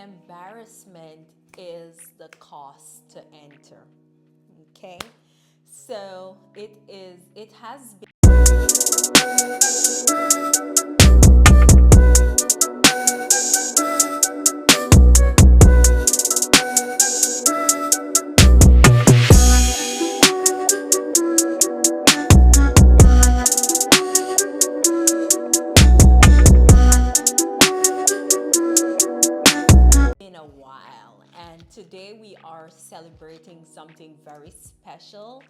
embarrassment is the cost to enter. Okay, so it has been a while, and today we are celebrating something very special.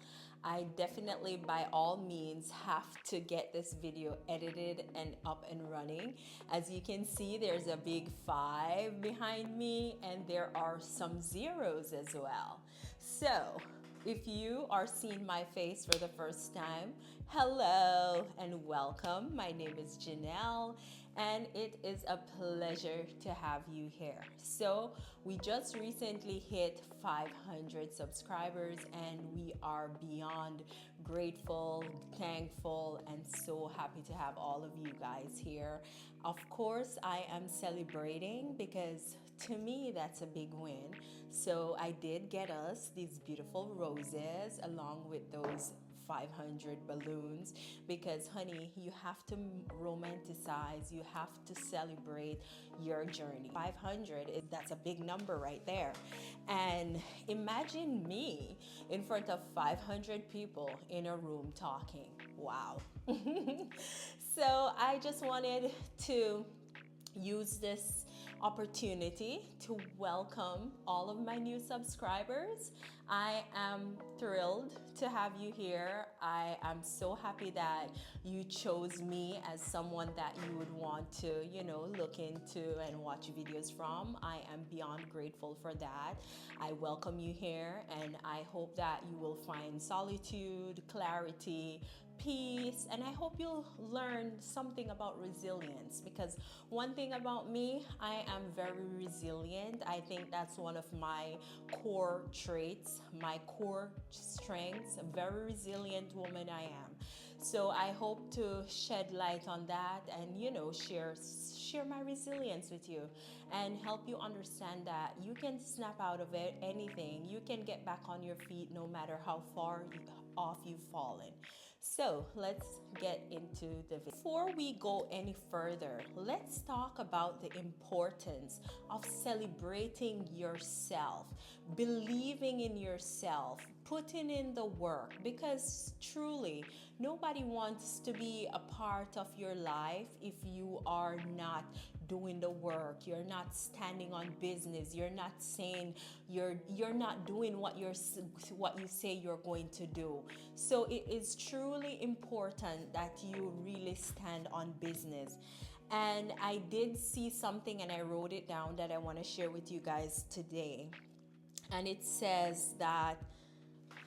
I definitely, by all means, have to get this video edited and up and running. As you can see, there's a big 5 behind me, and there are some zeros as well. So, if you are seeing my face for the first time, hello and welcome. My name is Janelle, and it is a pleasure to have you here. So, we just recently hit 500 subscribers, and we are beyond grateful, thankful, and so happy to have all of you guys here. Of course, I am celebrating because to me that's a big win. So I did get us these beautiful roses along with those 500 balloons, because honey, you have to romanticize, you have to celebrate your journey. 500, that's a big number right there. And imagine me in front of 500 people in a room talking. Wow. So I just wanted to use this opportunity to welcome all of my new subscribers. I am thrilled to have you here. I am so happy that you chose me as someone that you would want to, look into and watch videos from. I am beyond grateful for that. I welcome you here, and I hope that you will find solitude, clarity, peace, and I hope you'll learn something about resilience, because one thing about me, I am very resilient. I think that's one of my core traits, my core strengths. A very resilient woman I am. So I hope to shed light on that and share my resilience with you and help you understand that you can snap out of it, anything. You can get back on your feet no matter how far off you've fallen. So let's get into the video. Before we go any further, let's talk about the importance of celebrating yourself, believing in yourself, putting in the work, because truly nobody wants to be a part of your life if you are not doing the work, you're not standing on business, you're not saying you're not doing what you say you're going to do. So it is truly important that you really stand on business. And I did see something and I wrote it down that I want to share with you guys today. And it says that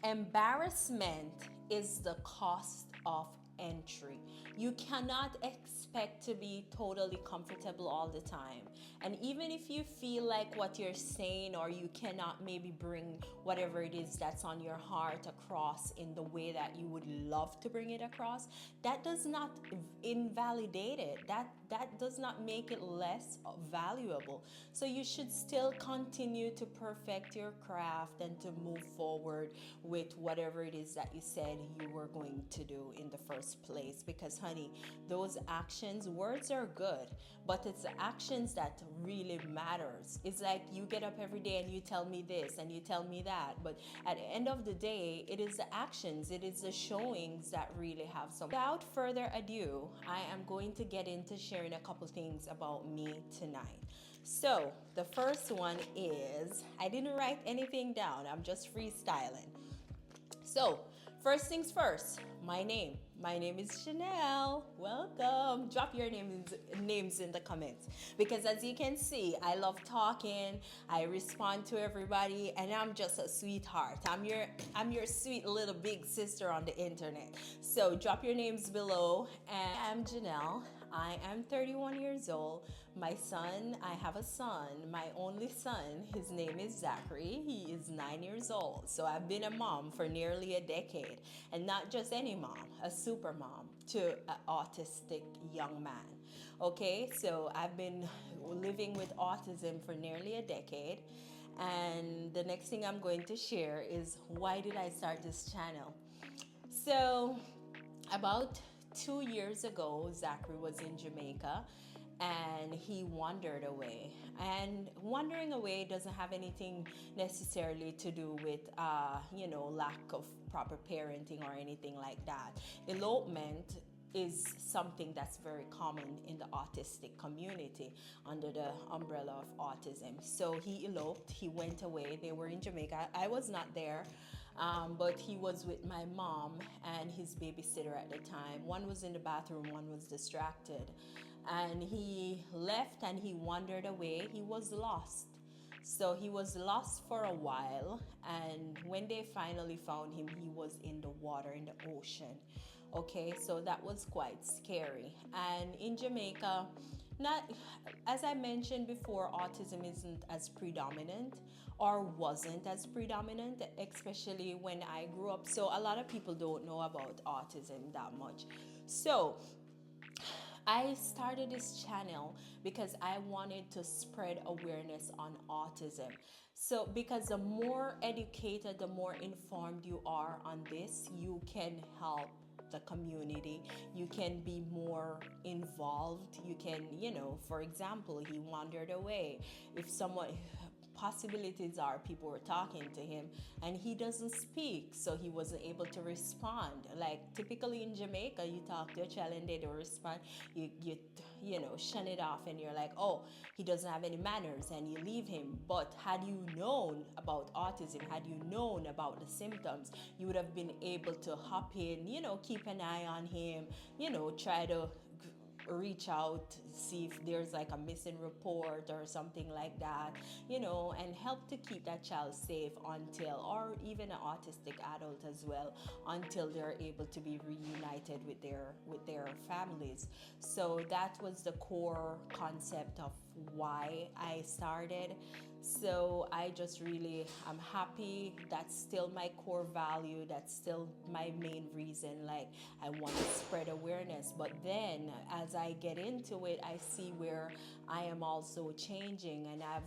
embarrassment is the cost of entry. You cannot expect to be totally comfortable all the time. And even if you feel like what you're saying, or you cannot maybe bring whatever it is that's on your heart across in the way that you would love to bring it across, that does not invalidate it. That does not make it less valuable. So you should still continue to perfect your craft and to move forward with whatever it is that you said you were going to do in the first place. Because honey, those actions, words are good, but it's the actions that really matters. It's like you get up every day and you tell me this and you tell me that, but at the end of the day, it is the actions, it is the showings that really have some. Without further ado, I am going to get into sharing a couple things about me tonight. So the first one is, I didn't write anything down, I'm just freestyling. So first things first, my name. My name is Chanel. Welcome. Drop your names in the comments, because as you can see, I love talking. I respond to everybody, and I'm just a sweetheart. I'm your sweet little big sister on the internet. So drop your names below. And I'm Janelle. I am 31 years old. My son, I have a son, my only son, his name is Zachary. He is 9 years old. So I've been a mom for nearly a decade, and not just any mom, a super mom to an autistic young man. Okay, so I've been living with autism for nearly a decade. And the next thing I'm going to share is why did I start this channel? So, about 2 years ago, Zachary was in Jamaica and he wandered away. And wandering away doesn't have anything necessarily to do with, lack of proper parenting or anything like that. Elopement is something that's very common in the autistic community under the umbrella of autism. So he eloped, he went away. They were in Jamaica. I was not there. But he was with my mom and his babysitter at the time. One was in the bathroom, one was distracted. And he left and he wandered away. He was lost. So he was lost for a while. And when they finally found him, he was in the water, in the ocean. Okay, so that was quite scary. And in Jamaica, not as I mentioned before, autism isn't as predominant or wasn't as predominant, especially when I grew up. So a lot of people don't know about autism that much. So I started this channel because I wanted to spread awareness on autism. So, because the more educated, the more informed you are on this, you can help the community. You can be more involved. You can, for example, he wandered away. If someone, possibilities are people were talking to him and he doesn't speak, so he wasn't able to respond. Like typically in Jamaica, you talk to a child and they don't respond, you shun it off and you're like, oh, he doesn't have any manners, and you leave him. But had you known about autism, had you known about the symptoms, you would have been able to hop in, keep an eye on him, try to reach out, see if there's like a missing report or something like that, and help to keep that child safe until, or even an autistic adult as well, until they're able to be reunited with their families. So that was the core concept of why I started. So I just really, I'm happy. That's still my core value. That's still my main reason. Like, I want to spread awareness. But then as I get into it, I see where I am also changing and I've,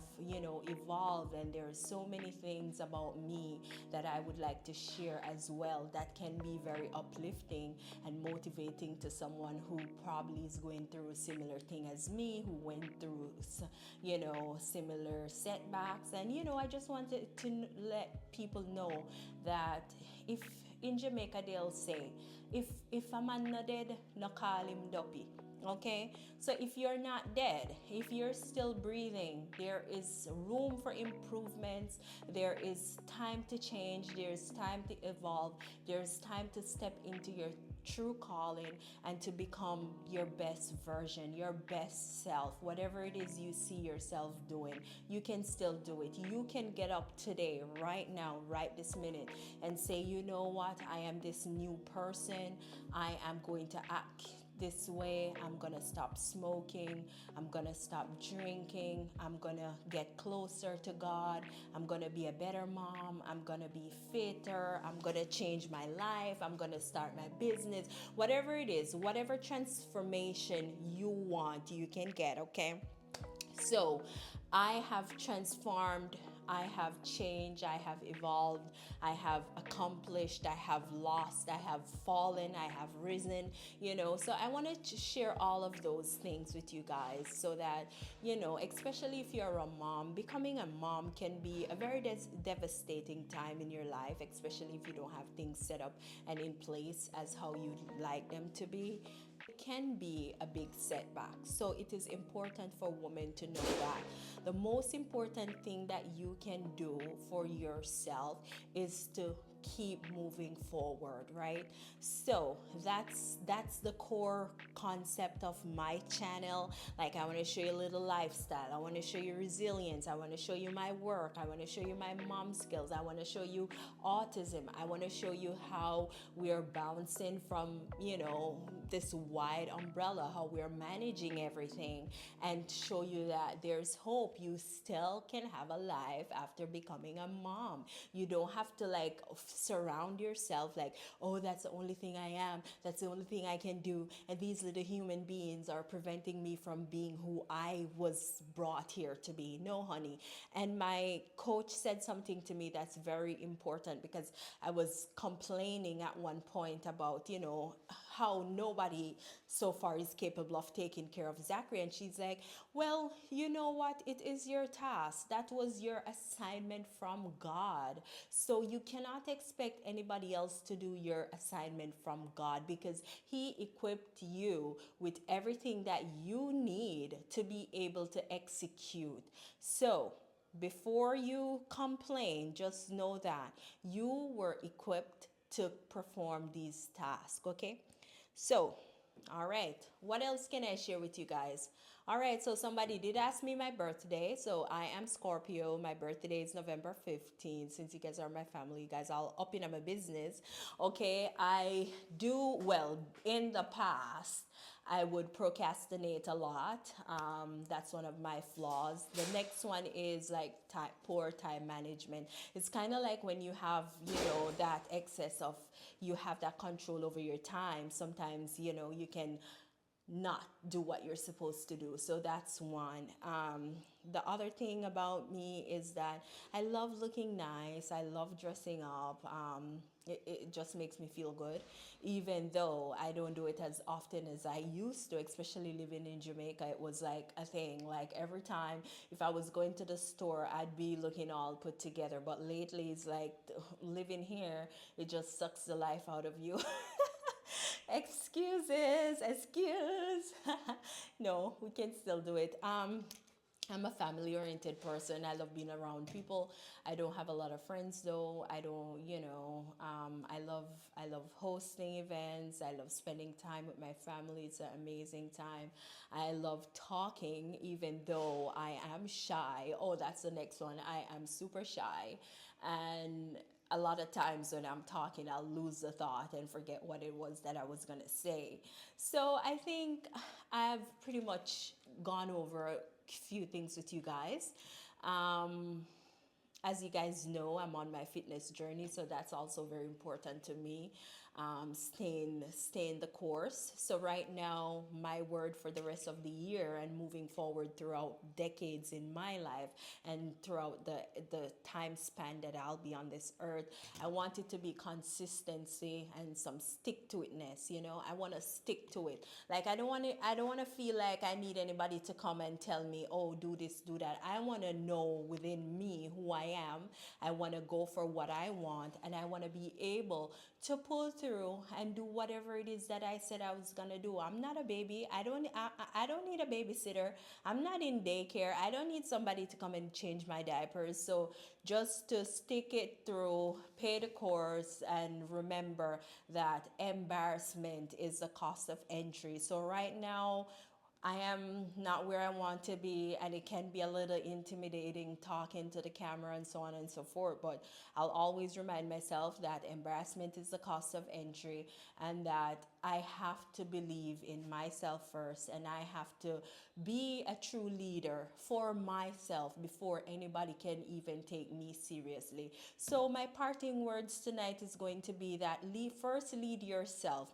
evolved. And there are so many things about me that I would like to share as well that can be very uplifting and motivating to someone who probably is going through a similar thing as me, who went through, similar setbacks. And, I just wanted to let people know that if in Jamaica they'll say, if a man not dead, no call him duppy. Okay, so if you're not dead, if you're still breathing, there is room for improvements. There is time to change. There's time to evolve. There's time to step into your true calling and to become your best version, your best self. Whatever it is you see yourself doing, you can still do it. You can get up today, right now, right this minute, and say, you know what, I am this new person. I am going to act this way. I'm gonna stop smoking. I'm gonna stop drinking. I'm gonna get closer to God. I'm gonna be a better mom. I'm gonna be fitter. I'm gonna change my life. I'm gonna start my business. Whatever it is, whatever transformation you want, you can get, okay? So I have transformed, I have changed, I have evolved, I have accomplished, I have lost, I have fallen, I have risen, So I wanted to share all of those things with you guys so that, especially if you're a mom, becoming a mom can be a very devastating time in your life, especially if you don't have things set up and in place as how you'd like them to be. Can be a big setback. So it is important for women to know that the most important thing that you can do for yourself is to keep moving forward, right? So that's the core concept of my channel. Like, I want to show you a little lifestyle. I want to show you resilience. I want to show you my work. I want to show you my mom skills. I want to show you autism. I want to show you how we are bouncing from, this wide umbrella, how we're managing everything, and show you that there's hope. You still can have a life after becoming a mom. You don't have to like surround yourself like, oh, that's the only thing I am, that's the only thing I can do, and these little human beings are preventing me from being who I was brought here to be. No, honey. And my coach said something to me that's very important, because I was complaining at one point about, how nobody so far is capable of taking care of Zachary. And she's like, well, you know what? It is your task. That was your assignment from God. So you cannot expect anybody else to do your assignment from God, because He equipped you with everything that you need to be able to execute. So before you complain, just know that you were equipped to perform these tasks, okay? So, all right, what else can I share with you guys? All right, so somebody did ask me my birthday. So I am Scorpio. My birthday is November 15th. Since you guys are my family, you guys all up in my business. Okay, I do, well, in the past, I would procrastinate a lot. That's one of my flaws. The next one is like poor time management. It's kind of like when you have, that excess of, you have that control over your time. Sometimes, you can not do what you're supposed to do. So that's one. The other thing about me is that I love looking nice. I love dressing up. It just makes me feel good, even though I don't do it as often as I used to, especially living in Jamaica. It was like a thing. Like every time if I was going to the store, I'd be looking all put together. But lately, it's like living here, it just sucks the life out of you. Excuse. No, we can still do it. I'm a family oriented person. I love being around people. I don't have a lot of friends though. I don't, I love hosting events. I love spending time with my family. It's an amazing time. I love talking even though I am shy. Oh, that's the next one. I am super shy. And a lot of times when I'm talking, I'll lose the thought and forget what it was that I was going to say. So I think I've pretty much gone over a few things with you guys. Um, as you guys know, I'm on my fitness journey, so that's also very important to me. Staying the course. So right now, my word for the rest of the year and moving forward throughout decades in my life and throughout the time span that I'll be on this earth, I want it to be consistency and some stick to itness. I want to stick to it. Like I don't want to feel like I need anybody to come and tell me, oh, do this, do that. I want to know within me who I am. I want to go for what I want, and I want to be able to pull through and do whatever it is that I said I was gonna do. I'm not a baby. I don't need a babysitter. I'm not in daycare. I don't need somebody to come and change my diapers. So just to stick it through, pay the course, and remember that embarrassment is the cost of entry. So right now, I am not where I want to be, and it can be a little intimidating talking to the camera and so on and so forth. But I'll always remind myself that embarrassment is the cost of entry, and that I have to believe in myself first, and I have to be a true leader for myself before anybody can even take me seriously. So, my parting words tonight is going to be that first lead yourself.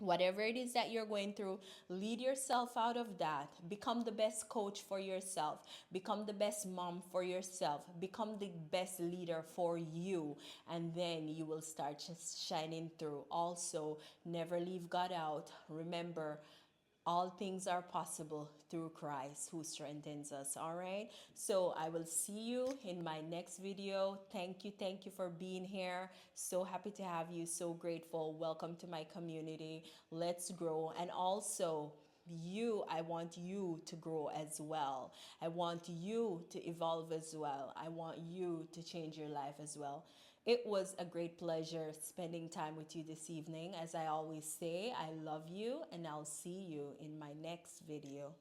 Whatever it is that you're going through, lead yourself out of that. Become the best coach for yourself. Become the best mom for yourself. Become the best leader for you. And then you will start just shining through. Also, never leave God out. Remember, all things are possible through Christ who strengthens us. All right. So I will see you in my next video. Thank you. Thank you for being here. So happy to have you. So grateful. Welcome to my community. Let's grow. And also, I want you to grow as well. I want you to evolve as well. I want you to change your life as well. It was a great pleasure spending time with you this evening. As I always say, I love you, and I'll see you in my next video.